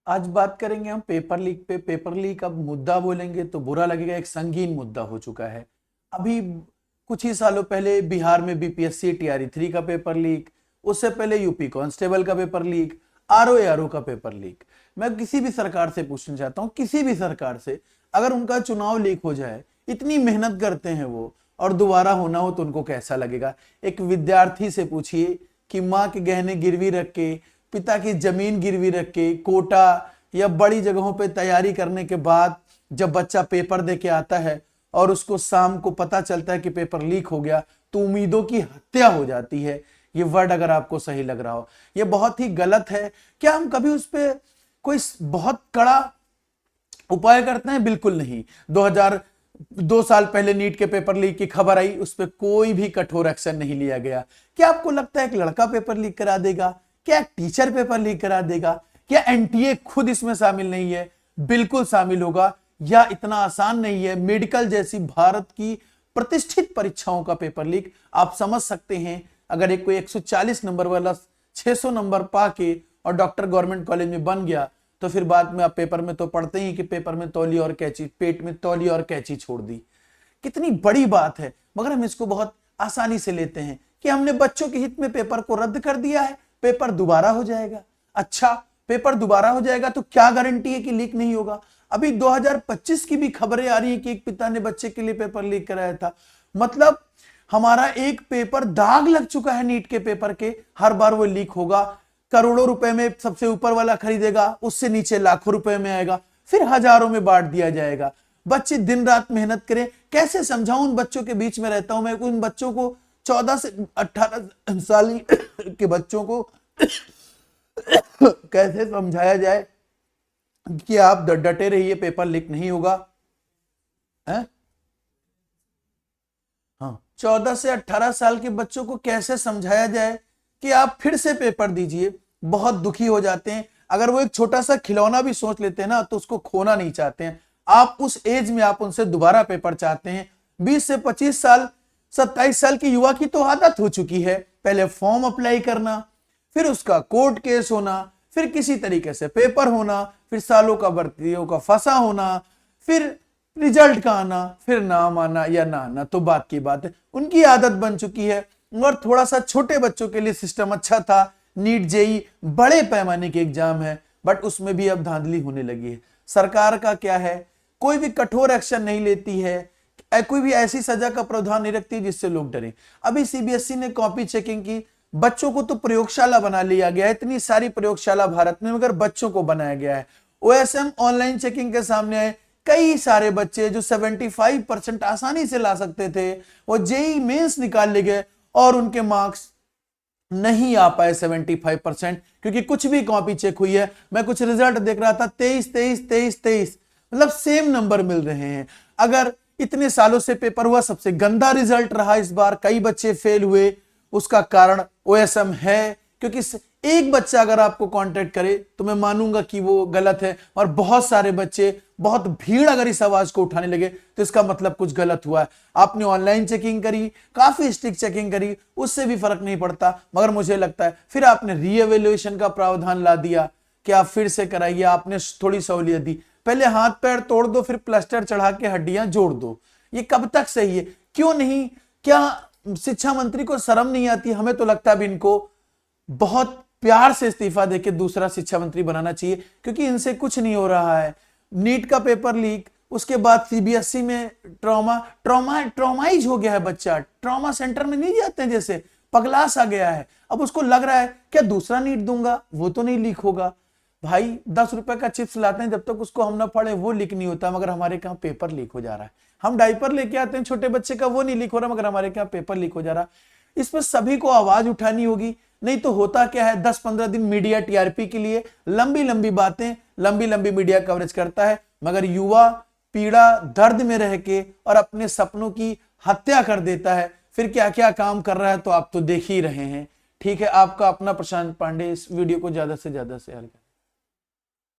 आज बात करेंगे हम पेपर लीक पे। पेपर लीक अब मुद्दा बोलेंगे तो बुरा लगेगा, एक संगीन मुद्दा हो चुका है। अभी कुछ ही सालों पहले बिहार में बीपीएससी टीआरई 3 का पेपर लीक, उससे पहले यूपी कांस्टेबल का पेपर लीक, आरओ का पेपर लीक। मैं किसी भी सरकार से पूछना चाहता हूं, किसी भी सरकार से, अगर उनका चुनाव लीक हो जाए, इतनी मेहनत करते हैं वो, और दोबारा होना हो तो उनको कैसा लगेगा। एक विद्यार्थी से पूछिए कि माँ के गहने गिरवी रख के, पिता की जमीन गिरवी रख के, कोटा या बड़ी जगहों पे तैयारी करने के बाद जब बच्चा पेपर दे के आता है और उसको शाम को पता चलता है कि पेपर लीक हो गया, तो उम्मीदों की हत्या हो जाती है। ये वर्ड अगर आपको सही लग रहा हो, ये बहुत ही गलत है। क्या हम कभी उस पर कोई बहुत कड़ा उपाय करते हैं? बिल्कुल नहीं। 2 साल पहले नीट के पेपर लीक की खबर आई, उस पर कोई भी कठोर एक्शन नहीं लिया गया। क्या आपको लगता है एक लड़का पेपर लीक करा देगा? क्या एक टीचर पेपर लीक करा देगा? क्या एनटीए खुद इसमें शामिल नहीं है? बिल्कुल शामिल होगा। या इतना आसान नहीं है। मेडिकल जैसी भारत की प्रतिष्ठित परीक्षाओं का पेपर लीक, आप समझ सकते हैं, अगर एक कोई 140 नंबर वाला 600 नंबर पाके और डॉक्टर गवर्नमेंट कॉलेज में बन गया, तो फिर बाद में आप पेपर में तो पढ़ते ही कि पेपर में तौली और कैंची, पेट में तौली और कैंची छोड़ दी। कितनी बड़ी बात है, मगर हम इसको बहुत आसानी से लेते हैं कि हमने बच्चों के हित में पेपर को रद्द कर दिया है, पेपर दोबारा हो जाएगा। अच्छा, पेपर दोबारा हो जाएगा तो क्या गारंटी है कि लीक नहीं होगा? अभी 2025 की भी खबरें आ रही है कि एक पिता ने बच्चे के लिए पेपर लीक कराया था। मतलब हमारा एक पेपर दाग लग चुका है नीट के पेपर के, हर बार वो लीक होगा। करोड़ों रुपए में सबसे ऊपर वाला खरीदेगा, उससे नीचे लाखों रुपए में आएगा, फिर हजारों में बांट दिया जाएगा। बच्चे दिन रात मेहनत करें, कैसे समझाऊं? उन बच्चों के बीच में रहता हूं मैं, उन बच्चों को 14 से 18 साल के बच्चों को कैसे समझाया जाए कि आप डटे रहिए, पेपर लीक नहीं होगा है? हाँ, 14 से 18 साल के बच्चों को कैसे समझाया जाए कि आप फिर से पेपर दीजिए? बहुत दुखी हो जाते हैं। अगर वो एक छोटा सा खिलौना भी सोच लेते हैं ना, तो उसको खोना नहीं चाहते हैं। आप उस एज में आप उनसे दोबारा पेपर चाहते हैं। 20 से 25 साल, 27 साल की युवा की तो आदत हो चुकी है, पहले फॉर्म अप्लाई करना, फिर उसका कोर्ट केस होना, फिर किसी तरीके से पेपर होना, फिर सालों का भर्तियों का फंसा होना, फिर रिजल्ट का आना, फिर नाम आना या ना आना तो बात की बात है। उनकी आदत बन चुकी है। और थोड़ा सा छोटे बच्चों के लिए सिस्टम अच्छा था, नीट जेई बड़े पैमाने के एग्जाम है, बट उसमें भी अब धांधली होने लगी है। सरकार का क्या है, कोई भी कठोर एक्शन नहीं लेती है, कोई भी ऐसी सजा का प्रावधान नहीं रखती जिससे लोग डरें। अभी सीबीएसई ने कॉपी चेकिंग की, बच्चों को तो प्रयोगशाला बना लिया गया है, इतनी सारी प्रयोगशाला भारत में, मगर बच्चों को बनाया गया है। ओएसएम ऑनलाइन चेकिंग के सामने आए, कई सारे बच्चे जो 75% आसानी से ला सकते थे, वो जेई मेंस निकाल ले गए और उनके मार्क्स नहीं आ पाए 75%, क्योंकि कुछ भी कॉपी चेक हुई है। मैं कुछ रिजल्ट देख रहा था, 23 23 23 23, मतलब सेम नंबर मिल रहे हैं। अगर इतने सालों से पेपर हुआ, सबसे गंदा रिजल्ट रहा इस बार, कई बच्चे फेल हुए, उसका कारण ओएसएम है। क्योंकि एक बच्चा अगर आपको कांटेक्ट करे तो मैं मानूंगा कि वो गलत है, और बहुत सारे बच्चे, बहुत भीड़ अगर इस आवाज को उठाने लगे तो इसका मतलब कुछ गलत हुआ है। आपने ऑनलाइन चेकिंग करी, काफी स्ट्रिक्ट चेकिंग करी, उससे भी फर्क नहीं पड़ता, मगर मुझे लगता है फिर आपने रीएवेल्युएशन का प्रावधान ला दिया कि आप फिर से कराइए। आपने थोड़ी सहूलियत दी, पहले हाथ पैर तोड़ दो, फिर प्लास्टर चढ़ा के हड्डियां जोड़ दो। ये कब तक सही है? क्यों नहीं? क्या शिक्षा मंत्री को शर्म नहीं आती? हमें तो लगता है अब इनको बहुत प्यार से इस्तीफा देके दूसरा शिक्षा मंत्री बनाना चाहिए, क्योंकि इनसे कुछ नहीं हो रहा है। नीट का पेपर लीक, उसके बाद सीबीएसई में ट्रॉमाइज हो गया है बच्चा, ट्रॉमा सेंटर में नहीं जाते हैं, जैसे पगला सा गया है। अब उसको लग रहा है क्या दूसरा नीट दूंगा वो तो नहीं लीक होगा। भाई 10 रुपए का चिप्स लाते हैं, जब तक उसको हम ना पढ़े वो लीक नहीं होता, मगर हमारे यहाँ पेपर लीक हो जा रहा है। हम डायपर लेके आते हैं छोटे बच्चे का, वो नहीं लीक हो रहा, मगर हमारे यहाँ पेपर लीक हो जा रहा। इस पर सभी को आवाज उठानी होगी, नहीं तो होता क्या है, 10-15 दिन मीडिया टीआरपी के लिए लंबी लंबी बातें, लंबी लंबी मीडिया कवरेज करता है, मगर युवा पीड़ा दर्द में रह के और अपने सपनों की हत्या कर देता है। फिर क्या क्या काम कर रहा है तो आप तो देख ही रहे हैं। ठीक है, आपका अपना प्रशांत पांडे। इस वीडियो को ज्यादा से ज्यादा शेयर करें।